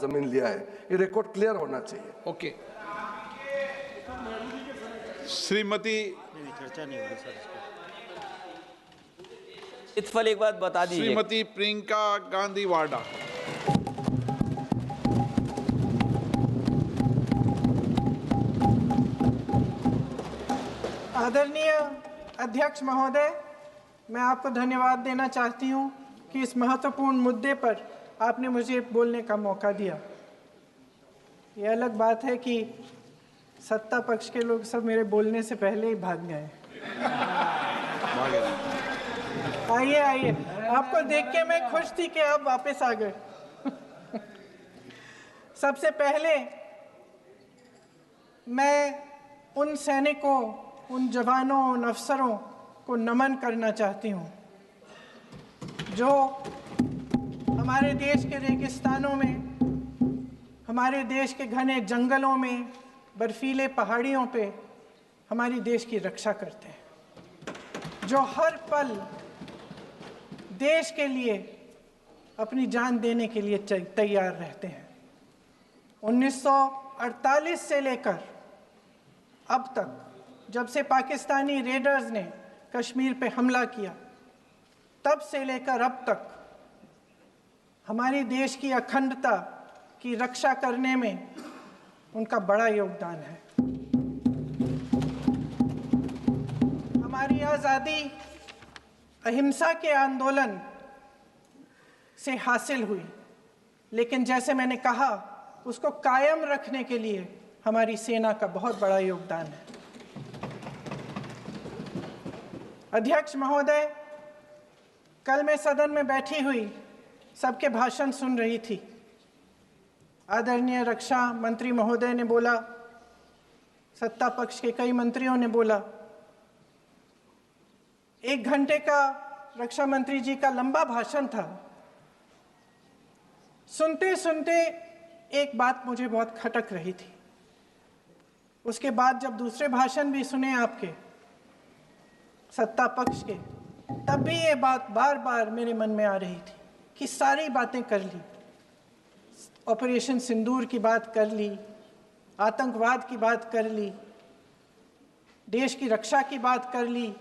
जमीन लिया है, ये रिकॉर्ड क्लियर होना चाहिए। ओके, श्रीमती चर्चा नहीं होगी सर। इत्फल एक बात बता दीजिए। श्रीमती प्रियंका गांधी वाडा। आदरणीय अध्यक्ष महोदय, मैं आपको धन्यवाद देना चाहती हूं कि इस महत्वपूर्ण मुद्दे पर आपने मुझे बोलने का मौका दिया। ये अलग बात है कि सत्ता पक्ष के लोग सब मेरे बोलने से पहले ही भाग गए। आइए आइए, आपको देख के मैं खुश थी कि आप वापस आ गए। सबसे पहले मैं उन सैनिकों, उन जवानों, उन अफसरों को नमन करना चाहती हूँ जो हमारे देश के रेगिस्तानों में, हमारे देश के घने जंगलों में, बर्फीले पहाड़ियों पे हमारी देश की रक्षा करते हैं, जो हर पल देश के लिए अपनी जान देने के लिए तैयार रहते हैं। 1948 से लेकर अब तक, जब से पाकिस्तानी रेडर्स ने कश्मीर पे हमला किया, तब से लेकर अब तक हमारे देश की अखंडता की रक्षा करने में उनका बड़ा योगदान है। हमारी आज़ादी अहिंसा के आंदोलन से हासिल हुई, लेकिन जैसे मैंने कहा, उसको कायम रखने के लिए हमारी सेना का बहुत बड़ा योगदान है। अध्यक्ष महोदय, कल मैं सदन में बैठी हुई सबके भाषण सुन रही थी। आदरणीय रक्षा मंत्री महोदय ने बोला, सत्ता पक्ष के कई मंत्रियों ने बोला। 1 घंटे का रक्षा मंत्री जी का लंबा भाषण था। सुनते सुनते एक बात मुझे बहुत खटक रही थी। उसके बाद जब दूसरे भाषण भी सुने आपके सत्ता पक्ष के, तब भी ये बात बार बार मेरे मन में आ रही थी कि सारी बातें कर ली, ऑपरेशन सिंदूर की बात कर ली, आतंकवाद की बात कर ली, देश की रक्षा की बात कर ली,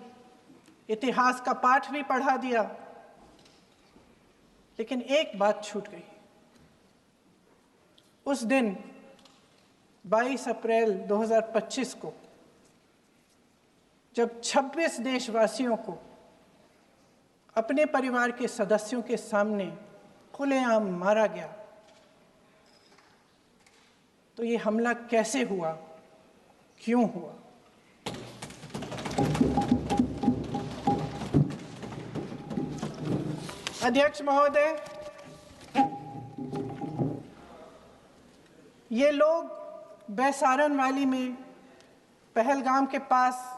इतिहास का पाठ भी पढ़ा दिया, लेकिन एक बात छूट गई। उस दिन 22 अप्रैल 2025 को जब 26 देशवासियों को अपने परिवार के सदस्यों के सामने खुलेआम मारा गया, तो ये हमला कैसे हुआ, क्यों हुआ? अध्यक्ष महोदय, ये लोग बैसारन वैली में, पहलगाम के पास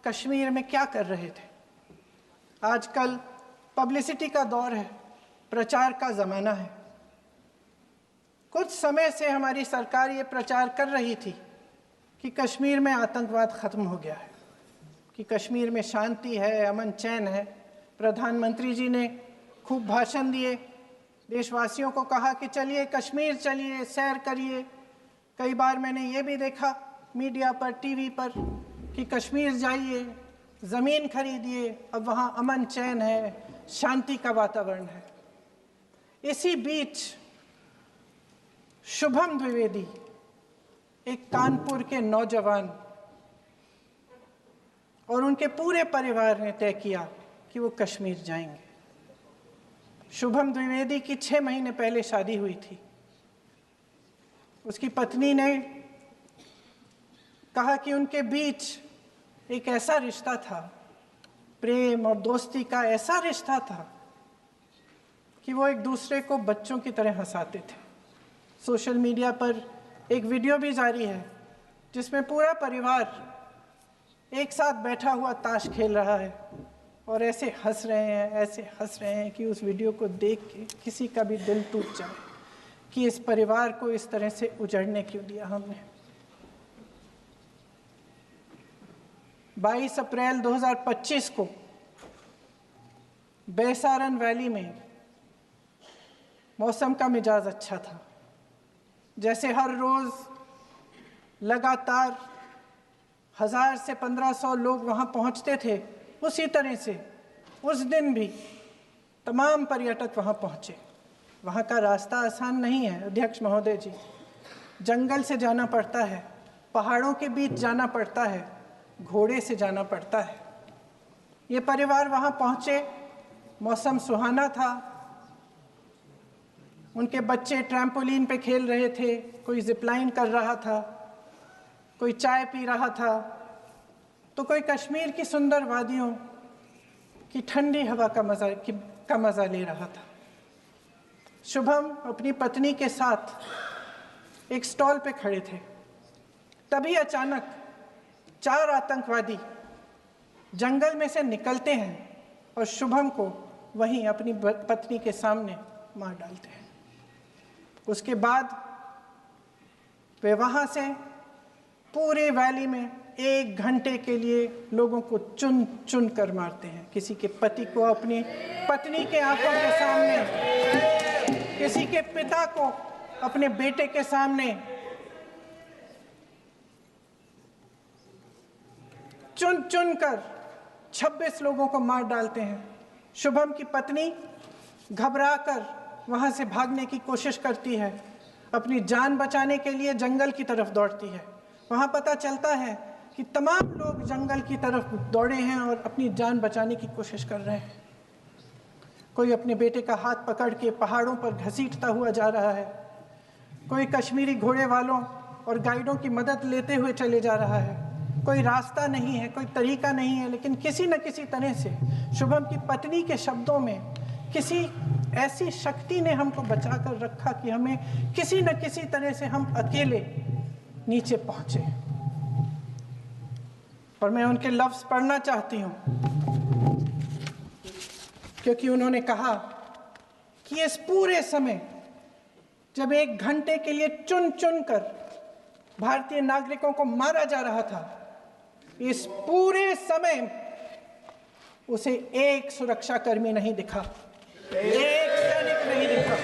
कश्मीर में क्या कर रहे थे? आजकल पब्लिसिटी का दौर है, प्रचार का ज़माना है। कुछ समय से हमारी सरकार ये प्रचार कर रही थी कि कश्मीर में आतंकवाद ख़त्म हो गया है, कि कश्मीर में शांति है, अमन चैन है। प्रधानमंत्री जी ने खूब भाषण दिए, देशवासियों को कहा कि चलिए कश्मीर चलिए, सैर करिए। कई बार मैंने ये भी देखा मीडिया पर, टीवी पर, कि कश्मीर जाइए, ज़मीन खरीदिए, अब वहाँ अमन चैन है, शांति का वातावरण है। इसी बीच शुभम द्विवेदी, एक कानपुर के नौजवान, और उनके पूरे परिवार ने तय किया कि वो कश्मीर जाएंगे। शुभम द्विवेदी की 6 महीने पहले शादी हुई थी। उसकी पत्नी ने कहा कि उनके बीच एक ऐसा रिश्ता था, प्रेम और दोस्ती का ऐसा रिश्ता था कि वो एक दूसरे को बच्चों की तरह हंसाते थे। सोशल मीडिया पर एक वीडियो भी जारी है जिसमें पूरा परिवार एक साथ बैठा हुआ ताश खेल रहा है और ऐसे हंस रहे हैं कि उस वीडियो को देख के किसी का भी दिल टूट जाए कि इस परिवार को इस तरह से उजड़ने क्यों दिया हमने। 22 अप्रैल 2025 को बैसारन वैली में मौसम का मिजाज अच्छा था, जैसे हर रोज़ लगातार 1000 से 1500 लोग वहाँ पहुँचते थे, उसी तरह से उस दिन भी तमाम पर्यटक वहाँ पहुँचे। वहाँ का रास्ता आसान नहीं है अध्यक्ष महोदय जी, जंगल से जाना पड़ता है, पहाड़ों के बीच जाना पड़ता है, घोड़े से जाना पड़ता है। ये परिवार वहाँ पहुँचे, मौसम सुहाना था, उनके बच्चे ट्रैम्पोलिन पे खेल रहे थे, कोई जिपलाइन कर रहा था, कोई चाय पी रहा था, तो कोई कश्मीर की सुंदर वादियों की ठंडी हवा का मज़ा ले रहा था। शुभम अपनी पत्नी के साथ एक स्टॉल पे खड़े थे। तभी अचानक 4 आतंकवादी जंगल में से निकलते हैं और शुभम को वहीं अपनी पत्नी के सामने मार डालते हैं। उसके बाद वे वहाँ से पूरे वैली में 1 घंटे के लिए लोगों को चुन चुन कर मारते हैं। किसी के पति को अपनी पत्नी के आंखों के सामने, किसी के पिता को अपने बेटे के सामने, चुन चुन कर 26 लोगों को मार डालते हैं। शुभम की पत्नी घबराकर वहां से भागने की कोशिश करती है, अपनी जान बचाने के लिए जंगल की तरफ दौड़ती है। वहां पता चलता है कि तमाम लोग जंगल की तरफ दौड़े हैं और अपनी जान बचाने की कोशिश कर रहे हैं। कोई अपने बेटे का हाथ पकड़ के पहाड़ों पर घसीटता हुआ जा रहा है, कोई कश्मीरी घोड़े वालों और गाइडों की मदद लेते हुए चले जा रहा है। कोई रास्ता नहीं है, कोई तरीका नहीं है, लेकिन किसी न किसी तरह से शुभम की पत्नी के शब्दों में किसी ऐसी शक्ति ने हमको बचा कर रखा कि हमें किसी न किसी तरह से हम अकेले नीचे पहुंचे। और मैं उनके लफ्ज पढ़ना चाहती हूं, क्योंकि उन्होंने कहा कि इस पूरे समय जब 1 घंटे के लिए चुन चुन कर भारतीय नागरिकों को मारा जा रहा था, इस पूरे समय उसे एक सुरक्षाकर्मी नहीं दिखा, एक सैनिक नहीं दिखा।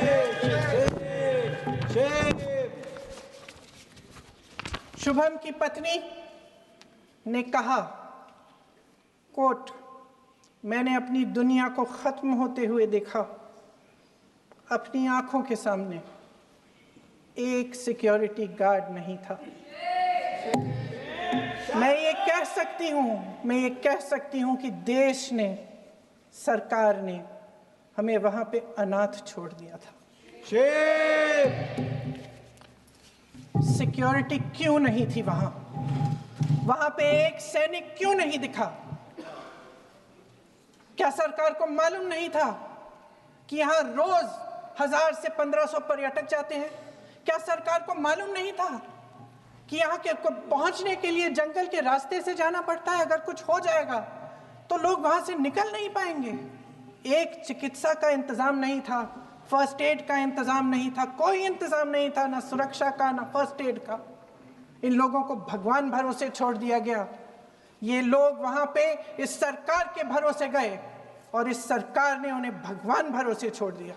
शुभम की पत्नी ने कहा, कोट, मैंने अपनी दुनिया को खत्म होते हुए देखा, अपनी आंखों के सामने एक सिक्योरिटी गार्ड नहीं था। मैं ये कह सकती हूं कि देश ने, सरकार ने हमें वहां पे अनाथ छोड़ दिया था। सिक्योरिटी क्यों नहीं थी वहां पे एक सैनिक क्यों नहीं दिखा? क्या सरकार को मालूम नहीं था कि यहां रोज 1000 से 1500 पर्यटक जाते हैं? क्या सरकार को मालूम नहीं था कि यहाँ के पहुंचने के लिए जंगल के रास्ते से जाना पड़ता है? अगर कुछ हो जाएगा तो लोग वहां से निकल नहीं पाएंगे। एक चिकित्सा का इंतजाम नहीं था, फर्स्ट एड का इंतजाम नहीं था, कोई इंतजाम नहीं था, ना सुरक्षा का ना फर्स्ट एड का। इन लोगों को भगवान भरोसे छोड़ दिया गया। ये लोग वहां पे इस सरकार के भरोसे गए और इस सरकार ने उन्हें भगवान भरोसे छोड़ दिया।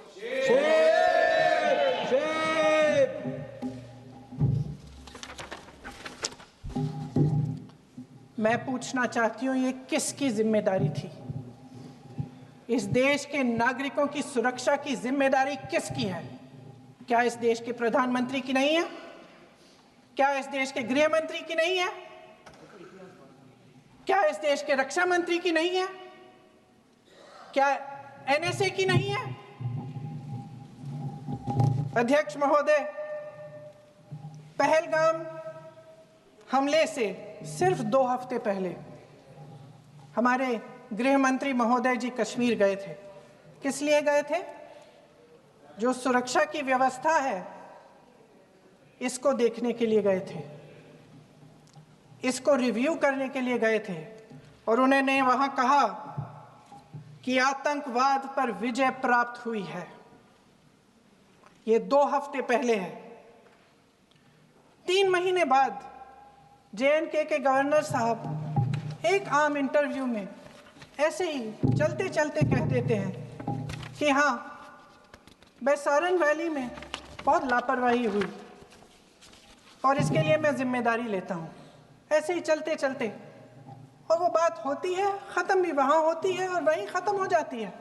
मैं पूछना चाहती हूं, ये किसकी जिम्मेदारी थी? इस देश के नागरिकों की सुरक्षा की जिम्मेदारी किसकी है? क्या इस देश के प्रधानमंत्री की नहीं है? क्या इस देश के गृह मंत्री की नहीं है? क्या इस देश के रक्षा मंत्री की नहीं है? क्या एनएसए की नहीं है? अध्यक्ष महोदय, पहलगाम हमले से सिर्फ 2 हफ्ते पहले हमारे गृह मंत्री महोदय जी कश्मीर गए थे। किस लिए गए थे? जो सुरक्षा की व्यवस्था है इसको देखने के लिए गए थे, इसको रिव्यू करने के लिए गए थे। और उन्होंने वहां कहा कि आतंकवाद पर विजय प्राप्त हुई है। ये 2 हफ्ते पहले है। 3 महीने बाद JNK के गवर्नर साहब एक आम इंटरव्यू में ऐसे ही चलते चलते कह देते हैं कि हाँ, बैसारन वैली में बहुत लापरवाही हुई, और इसके लिए मैं जिम्मेदारी लेता हूँ। ऐसे ही चलते चलते और वो बात होती है, ख़त्म भी वहाँ होती है और वहीं ख़त्म हो जाती है।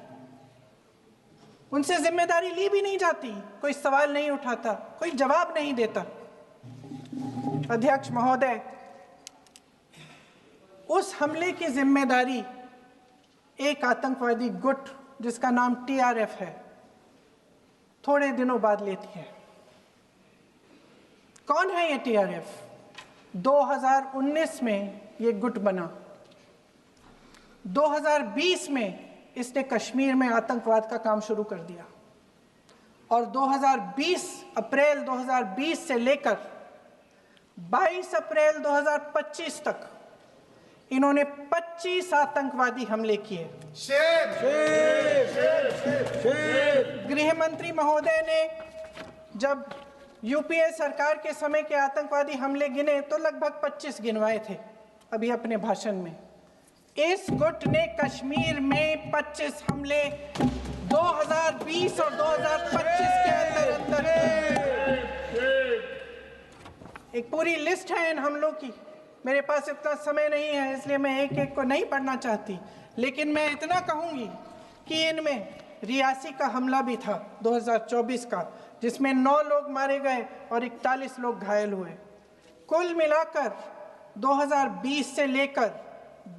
उनसे जिम्मेदारी ली भी नहीं जाती, कोई सवाल नहीं उठाता, कोई जवाब नहीं देता। अध्यक्ष महोदय, उस हमले की जिम्मेदारी एक आतंकवादी गुट जिसका नाम TRF है थोड़े दिनों बाद लेती है। कौन है ये TRF? 2019 में ये गुट बना। 2020 में इसने कश्मीर में आतंकवाद का काम शुरू कर दिया और अप्रैल 2020 से लेकर 22 अप्रैल 2025 तक इन्होंने 25 आतंकवादी हमले किए। गृह मंत्री महोदय ने जब यूपीए सरकार के समय के आतंकवादी हमले गिने तो लगभग 25 गिनवाए थे अभी अपने भाषण में। इस गुट ने कश्मीर में 25 हमले 2020 और 2025 के अंदर एक पूरी लिस्ट है इन हमलों की। मेरे पास इतना समय नहीं है इसलिए मैं एक एक को नहीं पढ़ना चाहती, लेकिन मैं इतना कहूंगी कि इनमें रियासी का हमला भी था 2024 का, जिसमें 9 लोग मारे गए और 41 लोग घायल हुए। कुल मिलाकर 2020 से लेकर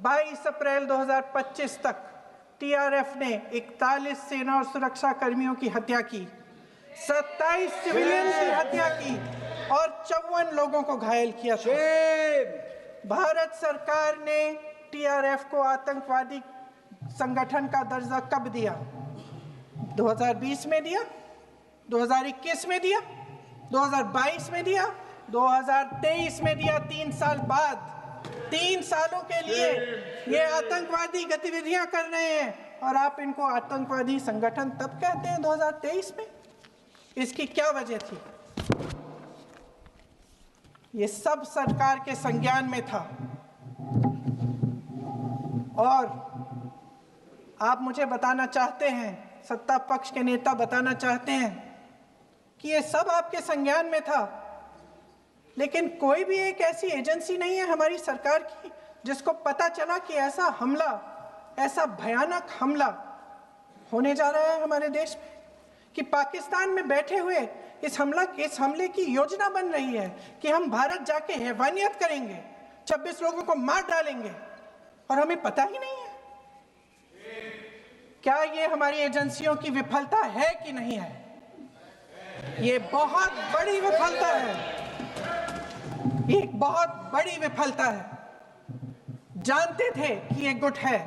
22 अप्रैल 2025 तक TRF ने 41 सेना और सुरक्षा कर्मियों की हत्या की, 27 सिविलियन की हत्या की और 54 लोगों को घायल किया था। भारत सरकार ने TRF को आतंकवादी संगठन का दर्जा कब दिया? 2020 में दिया, 2021 में दिया, 2022 में दिया, 2023 में दिया। 3 साल बाद, 3 सालों के लिए ये आतंकवादी गतिविधियां कर रहे हैं और आप इनको आतंकवादी संगठन तब कहते हैं 2023 में? इसकी क्या वजह थी? ये सब सरकार के संज्ञान में था और आप मुझे बताना चाहते हैं, सत्ता पक्ष के नेता बताना चाहते हैं कि ये सब आपके संज्ञान में था, लेकिन कोई भी एक ऐसी एजेंसी नहीं है हमारी सरकार की जिसको पता चला कि ऐसा हमला, ऐसा भयानक हमला होने जा रहा है हमारे देश में, कि पाकिस्तान में बैठे हुए इस हमले की योजना बन रही है कि हम भारत जाके हैवानियत करेंगे, 26 लोगों को मार डालेंगे और हमें पता ही नहीं है। क्या ये हमारी एजेंसियों की विफलता है कि नहीं है? ये बहुत बड़ी विफलता है, ये एक बहुत बड़ी विफलता है। जानते थे कि ये गुट है,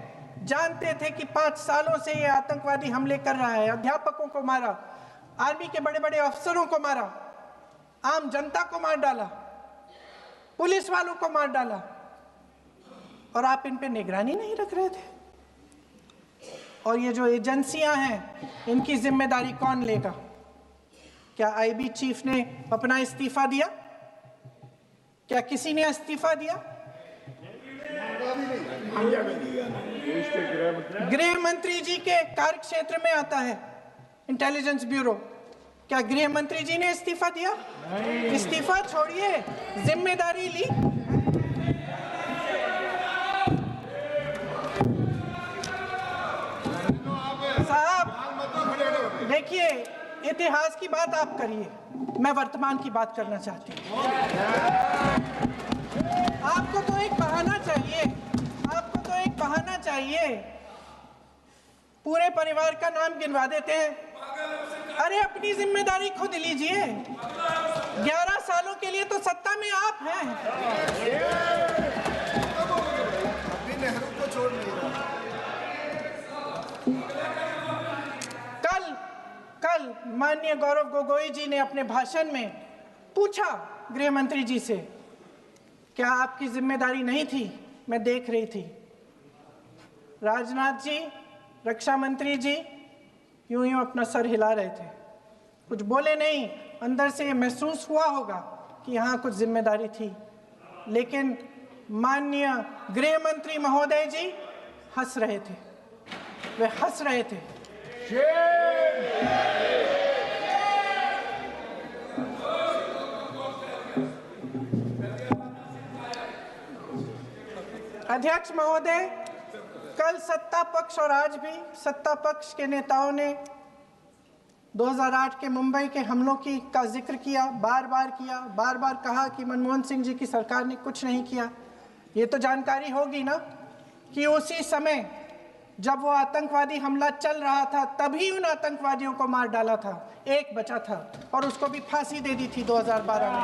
जानते थे कि 5 सालों से ये आतंकवादी हमले कर रहा है, अध्यापकों को मारा, आर्मी के बड़े बड़े अफसरों को मारा, आम जनता को मार डाला, पुलिस वालों को मार डाला, और आप इन पे निगरानी नहीं रख रहे थे। और ये जो एजेंसियां हैं इनकी जिम्मेदारी कौन लेगा? क्या IB चीफ ने अपना इस्तीफा दिया? क्या किसी ने इस्तीफा दिया? गृह मंत्री जी के कार्य क्षेत्र में आता है इंटेलिजेंस ब्यूरो। क्या गृह मंत्री जी ने इस्तीफा दिया? इस्तीफा छोड़िए, जिम्मेदारी ली। साहब देखिए, इतिहास की बात आप करिए, मैं वर्तमान की बात करना चाहती हूँ। आपको तो एक बहाना चाहिए, आपको तो एक बहाना चाहिए। पूरे परिवार का नाम गिनवा देते हैं। अरे अपनी जिम्मेदारी खुद लीजिए। 11 सालों के लिए तो सत्ता में आप हैं। कल माननीय गौरव गोगोई जी ने अपने भाषण में पूछा गृह मंत्री जी से, क्या आपकी जिम्मेदारी नहीं थी? मैं देख रही थी। राजनाथ जी, रक्षा मंत्री जी यूं यूं अपना सर हिला रहे थे, कुछ बोले नहीं। अंदर से महसूस हुआ होगा कि यहाँ कुछ जिम्मेदारी थी, लेकिन माननीय गृह मंत्री महोदय जी हंस रहे थे, वे हंस रहे थे। अध्यक्ष महोदय, कल सत्ता पक्ष और आज भी सत्ता पक्ष के नेताओं ने 2008 के मुंबई के हमलों का जिक्र किया, बार बार कहा कि मनमोहन सिंह जी की सरकार ने कुछ नहीं किया। ये तो जानकारी होगी ना कि उसी समय जब वो आतंकवादी हमला चल रहा था तभी उन आतंकवादियों को मार डाला था, एक बचा था और उसको भी फांसी दे दी थी 2012 में।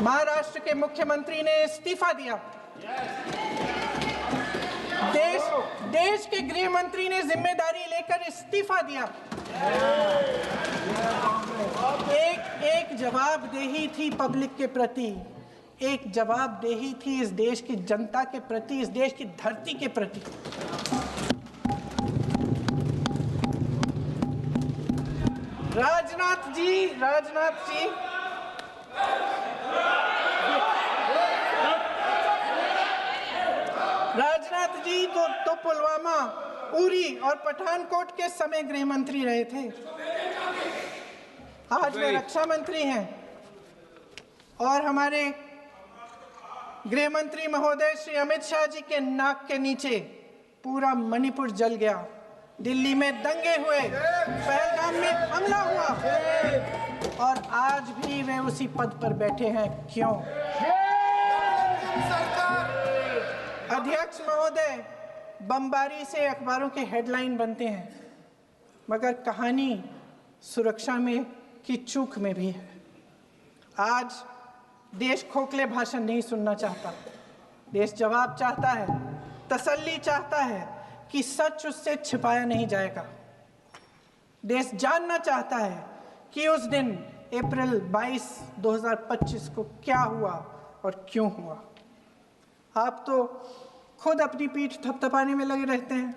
महाराष्ट्र के मुख्यमंत्री ने इस्तीफा दिया। देश के गृह मंत्री ने जिम्मेदारी लेकर इस्तीफा दिया। एक जवाबदेही थी पब्लिक के प्रति, एक जवाबदेही थी इस देश की जनता के प्रति, इस देश की धरती के प्रति। राजनाथ जी तो पुलवामा, उरी और पठानकोट के समय गृह मंत्री रहे थे। आज वे रक्षा मंत्री हैं और हमारे गृह मंत्री महोदय श्री अमित शाह जी के नाक के नीचे पूरा मणिपुर जल गया, दिल्ली में दंगे हुए, पहलगाम में हमला हुआ और आज भी वे उसी पद पर बैठे हैं। क्यों? अध्यक्ष महोदय, बमबारी से अखबारों के हेडलाइन बनते हैं, मगर कहानी सुरक्षा में की चूक में भी है। आज देश खोखले भाषण नहीं सुनना चाहता, देश जवाब चाहता है, तसल्ली चाहता है कि सच उससे छिपाया नहीं जाएगा। देश जानना चाहता है कि उस दिन अप्रैल 22, 2025 को क्या हुआ और क्यों हुआ। आप तो खुद अपनी पीठ थपथपाने में लगे रहते हैं।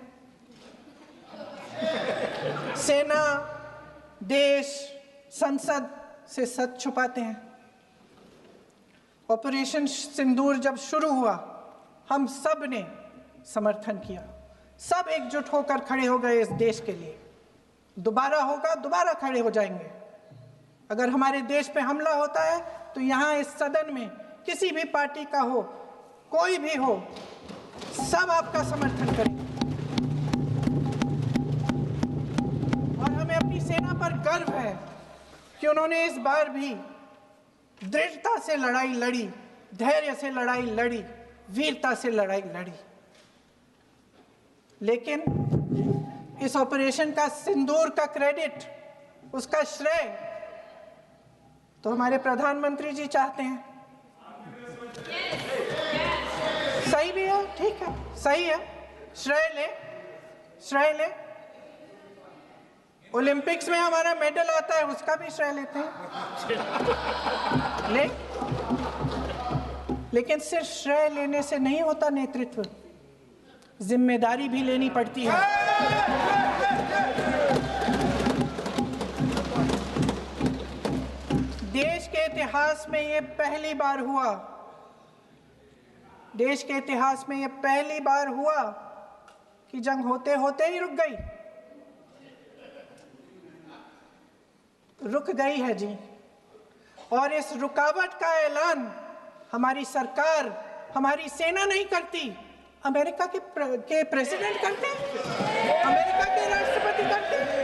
सेना, देश, संसद से सच छुपाते हैं। ऑपरेशन सिंदूर जब शुरू हुआ, हम सब ने समर्थन किया, सब एकजुट होकर खड़े हो गए इस देश के लिए। दोबारा होगा, दोबारा खड़े हो जाएंगे। अगर हमारे देश पे हमला होता है तो यहाँ इस सदन में किसी भी पार्टी का हो, कोई भी हो, सब आपका समर्थन करेंगे। और हमें अपनी सेना पर गर्व है कि उन्होंने इस बार भी दृढ़ता से लड़ाई लड़ी, धैर्य से लड़ाई लड़ी, वीरता से लड़ाई लड़ी। लेकिन इस ऑपरेशन का सिंदूर का क्रेडिट, उसका श्रेय तो हमारे प्रधानमंत्री जी चाहते हैं। सही भी है, ठीक है, सही है, श्रेय ले। ओलंपिक्स में हमारा मेडल आता है, उसका भी श्रेय लेते हैं। लेकिन सिर्फ श्रेय लेने से नहीं होता नेतृत्व, जिम्मेदारी भी लेनी पड़ती है। देश के इतिहास में ये पहली बार हुआ, देश के इतिहास में ये पहली बार हुआ कि जंग होते होते ही रुक गई। रुक गई है जी। और इस रुकावट का ऐलान हमारी सरकार, हमारी सेना नहीं करती, अमेरिका के प्रेसिडेंट करते हैं, अमेरिका के राष्ट्रपति करते हैं।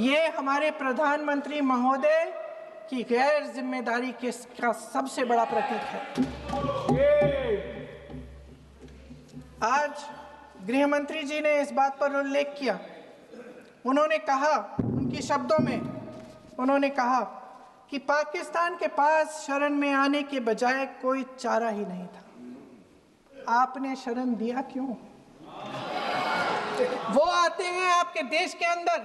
ये हमारे प्रधानमंत्री महोदय की गैर जिम्मेदारी का सबसे बड़ा प्रतीक है। आज गृह मंत्री जी ने इस बात पर उल्लेख किया। उन्होंने कहा, उनके शब्दों में उन्होंने कहा कि पाकिस्तान के पास शरण में आने के बजाय कोई चारा ही नहीं था। आपने शरण दिया क्यों? वो आते हैं आपके देश के अंदर,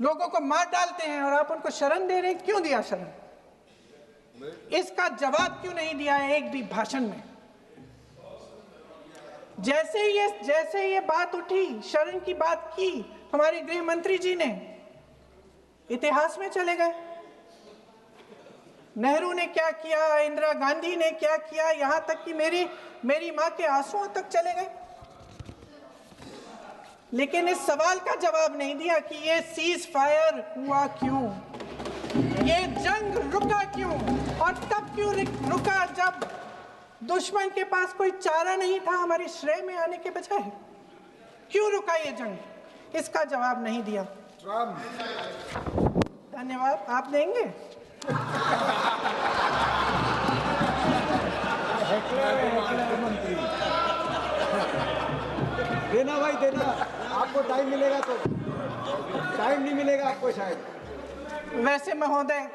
लोगों को मार डालते हैं और आप उनको शरण दे रहे हैं। क्यों दिया शरण? इसका जवाब क्यों नहीं दिया है एक भी भाषण में? जैसे ये बात उठी, शरण की बात की, हमारे गृह मंत्री जी ने इतिहास में चले गए। नेहरू ने क्या किया, इंदिरा गांधी ने क्या किया, यहां तक कि मेरी मां के आंसुओं तक चले गए। लेकिन इस सवाल का जवाब नहीं दिया कि ये सीज फायर हुआ क्यों। ये जंग रुका क्यों और तब क्यों रुका जब दुश्मन के पास कोई चारा नहीं था हमारे श्रेय में आने के बजाय? क्यों रुका ये जंग? इसका जवाब नहीं दिया। धन्यवाद। आप देंगे? देना भाई देना, आपको टाइम मिलेगा तो। टाइम नहीं मिलेगा आपको शायद। वैसे महोदय,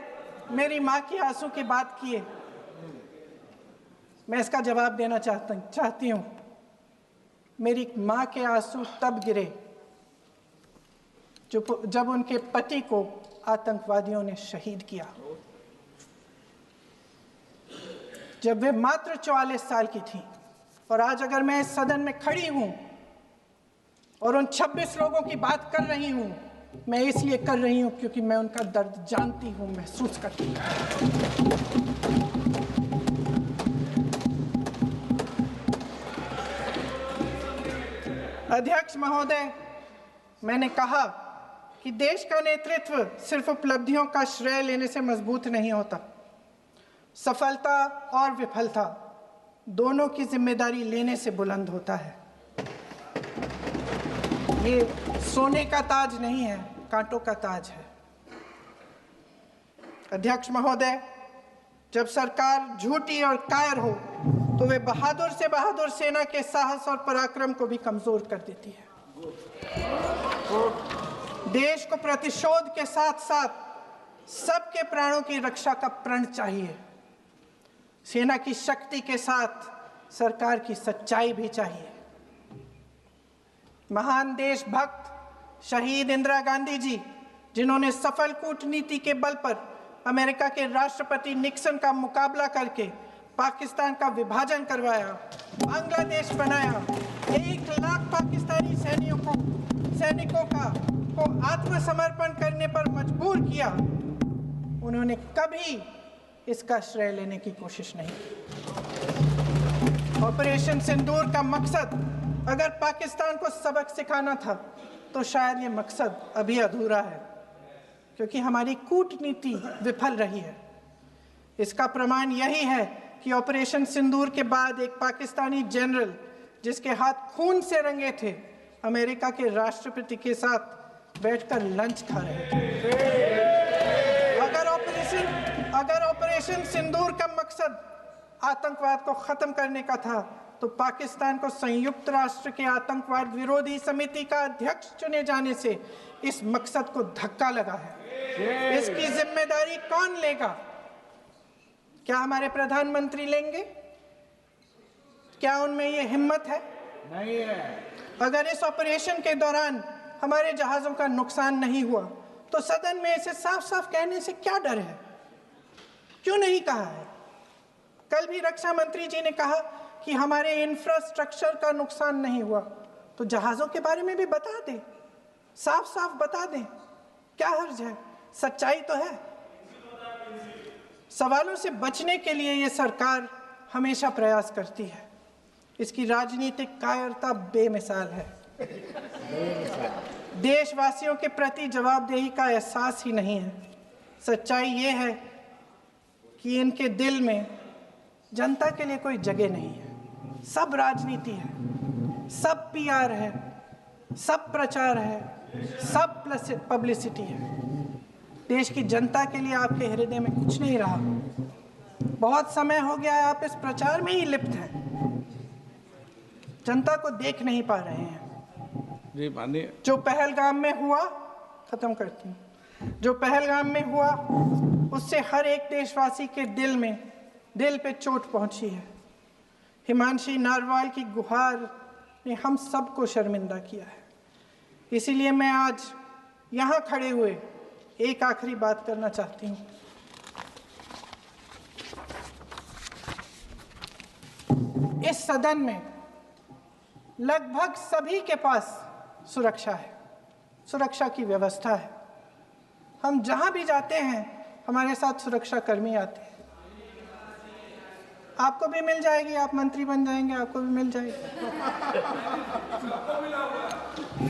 मेरी माँ की आंसू की बात किए, मैं इसका जवाब देना चाहती हूँ। मेरी माँ के आंसू तब गिरे जब उनके पति को आतंकवादियों ने शहीद किया, जब वे मात्र 44 साल की थी। और आज अगर मैं इस सदन में खड़ी हूं और उन 26 लोगों की बात कर रही हूं, मैं इसलिए कर रही हूं क्योंकि मैं उनका दर्द जानती हूं, महसूस करती हूं। अध्यक्ष महोदय, मैंने कहा कि देश का नेतृत्व सिर्फ उपलब्धियों का श्रेय लेने से मजबूत नहीं होता। सफलता और विफलता दोनों की जिम्मेदारी लेने से बुलंद होता है। ये सोने का ताज नहीं है, कांटों का ताज है। अध्यक्ष महोदय, जब सरकार झूठी और कायर हो तो वे बहादुर से बहादुर सेना के साहस और पराक्रम को भी कमजोर कर देती है। देश को प्रतिशोध के साथ साथ सबके प्राणों की रक्षा का प्रण चाहिए। सेना की शक्ति के साथ सरकार की सच्चाई भी चाहिए। महान देशभक्त शहीद इंदिरा गांधी जी, जिन्होंने सफल कूटनीति के बल पर अमेरिका के राष्ट्रपति निक्सन का मुकाबला करके पाकिस्तान का विभाजन करवाया, बांग्लादेश बनाया, 1 लाख पाकिस्तानी सैनिकों को आत्मसमर्पण करने पर मजबूर किया, उन्होंने कभी इसका श्रेय लेने की कोशिश नहीं की। ऑपरेशन सिंदूर का मकसद अगर पाकिस्तान को सबक सिखाना था तो शायद ये मकसद अभी अधूरा है, क्योंकि हमारी कूटनीति विफल रही है। इसका प्रमाण यही है कि ऑपरेशन सिंदूर के बाद एक पाकिस्तानी जनरल, जिसके हाथ खून से रंगे थे, अमेरिका के राष्ट्रपति के साथ बैठकर लंच खा रहे थे। अगर ऑपरेशन सिंदूर का मकसद आतंकवाद को खत्म करने का था तो पाकिस्तान को संयुक्त राष्ट्र के आतंकवाद विरोधी समिति का अध्यक्ष चुने जाने से इस मकसद को धक्का लगा है। इसकी जिम्मेदारी कौन लेगा? क्या हमारे प्रधानमंत्री लेंगे? क्या उनमें ये हिम्मत है? नहीं है। अगर इस ऑपरेशन के दौरान हमारे जहाजों का नुकसान नहीं हुआ तो सदन में इसे साफ साफ कहने से क्या डर है? क्यों नहीं कहा है? कल भी रक्षा मंत्री जी ने कहा कि हमारे इंफ्रास्ट्रक्चर का नुकसान नहीं हुआ, तो जहाजों के बारे में भी बता दें, साफ साफ बता दें, क्या हर्ज है? सच्चाई तो है। सवालों से बचने के लिए ये सरकार हमेशा प्रयास करती है। इसकी राजनीतिक कायरता बेमिसाल है। देशवासियों के प्रति जवाबदेही का एहसास ही नहीं है। सच्चाई ये है कि इनके दिल में जनता के लिए कोई जगह नहीं है। सब राजनीति है, सब पीआर है, सब प्रचार है, सब पब्लिसिटी है। देश की जनता के लिए आपके हृदय में कुछ नहीं रहा। बहुत समय हो गया है आप इस प्रचार में ही लिप्त हैं, जनता को देख नहीं पा रहे हैं। जी माननीय, जो पहलगाम में हुआ, खत्म करती हूँ, जो पहलगाम में हुआ उससे हर एक देशवासी के दिल पे चोट पहुंची है। हिमांशी नारवाल की गुहार ने हम सबको शर्मिंदा किया है। इसीलिए मैं आज यहाँ खड़े हुए एक आखिरी बात करना चाहती हूँ। इस सदन में लगभग सभी के पास सुरक्षा है, सुरक्षा की व्यवस्था है। हम जहाँ भी जाते हैं हमारे साथ सुरक्षा कर्मी आते हैं। आपको भी मिल जाएगी, आप मंत्री बन जाएंगे, आपको भी मिल जाएगी।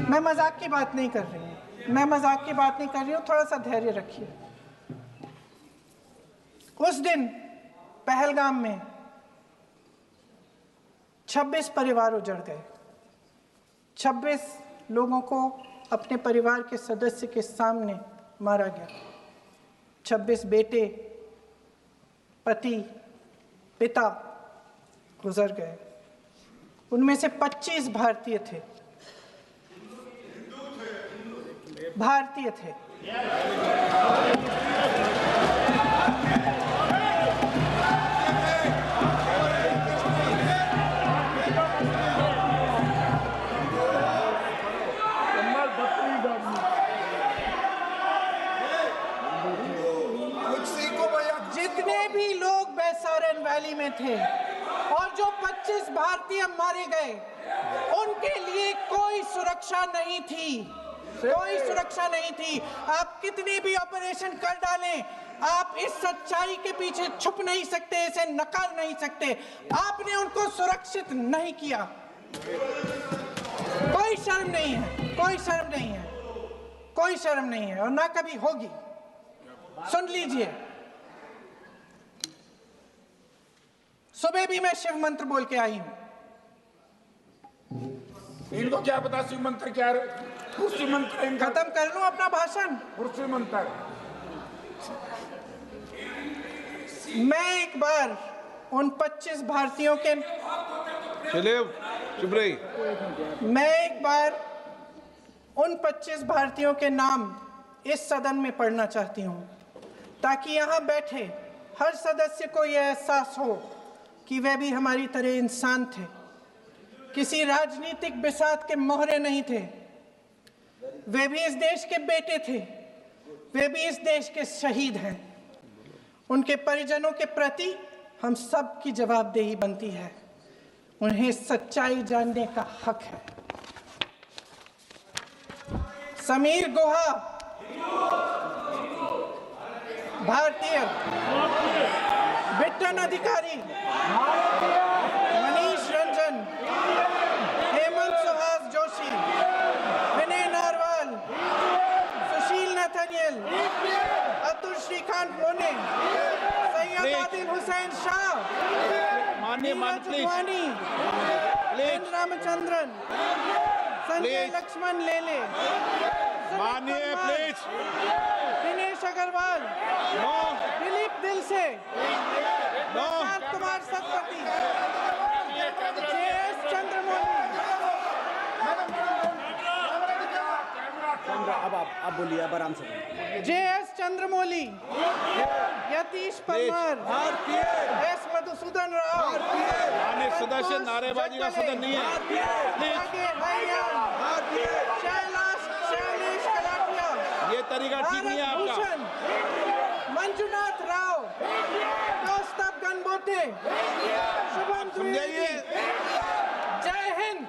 मैं मजाक की बात नहीं कर रही हूँ, थोड़ा सा धैर्य रखिए। उस दिन पहलगाम में 26 परिवार उजड़ गए। 26 लोगों को अपने परिवार के सदस्य के सामने मारा गया। 26 बेटे, पति, पिता गुजर गए। उनमें से 25 भारतीय थे। भारतीय थे। जितने भी लोग बैसारन वैली में थे और जो 25 भारतीय मारे गए, उनके लिए कोई सुरक्षा नहीं थी। कोई सुरक्षा नहीं थी। आप कितने भी ऑपरेशन कर डालें, आप इस सच्चाई के पीछे छुप नहीं सकते, इसे नकार नहीं सकते। आपने उनको सुरक्षित नहीं किया। कोई शर्म नहीं है, कोई शर्म नहीं है, कोई शर्म नहीं है और ना कभी होगी। सुन लीजिए, सुबह भी मैं शिव मंत्र बोल के आई हूं। इनको क्या पता शिव मंत्र क्या शिव मंत्र इनका खत्म कर लूं अपना भाषण। शिव मंत्र मैं एक बार उन 25 भारतीयों के चलिए चुप रही। मैं एक बार उन 25 भारतीयों के नाम इस सदन में पढ़ना चाहती हूं, ताकि यहां बैठे हर सदस्य को यह एहसास हो कि वे भी हमारी तरह इंसान थे। किसी राजनीतिक बिसात के मोहरे नहीं थे। वे भी इस देश के बेटे थे। वे भी इस देश के शहीद हैं। उनके परिजनों के प्रति हम सब की जवाबदेही बनती है। उन्हें सच्चाई जानने का हक है। समीर गुहा भारतीय, बिट्टन अधिकारी, मनीष रंजन, हेमंत सुहास जोशी, विनय नारवाल, सुशील नथनियल, अतुल श्रीकांत मोने, सैयद आदिल हुसैन शाह, नीरज वानी, एन रामचंद्रन, संजय लक्ष्मण लेले, मानिए प्लीज। दिनेश अग्रवाल, दिलीप दिल से, कुमार सतपति, JS चंद्रमौली। अब बोलिए, अब आराम से। JS चंद्रमौली, यतीश परमार, S मधुसूदन राव, माननीय सदस्य, नारेबाजी का सदन नहीं है। शैलेश कलाटिया, ये तरीका ठीक नहीं है आपका। मंजुनाथ राव, कौस्तभ गणबोते, शुभम द्विवेदी। जय हिंद।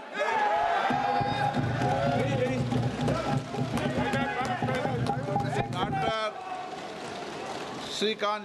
डॉक्टर श्रीकांत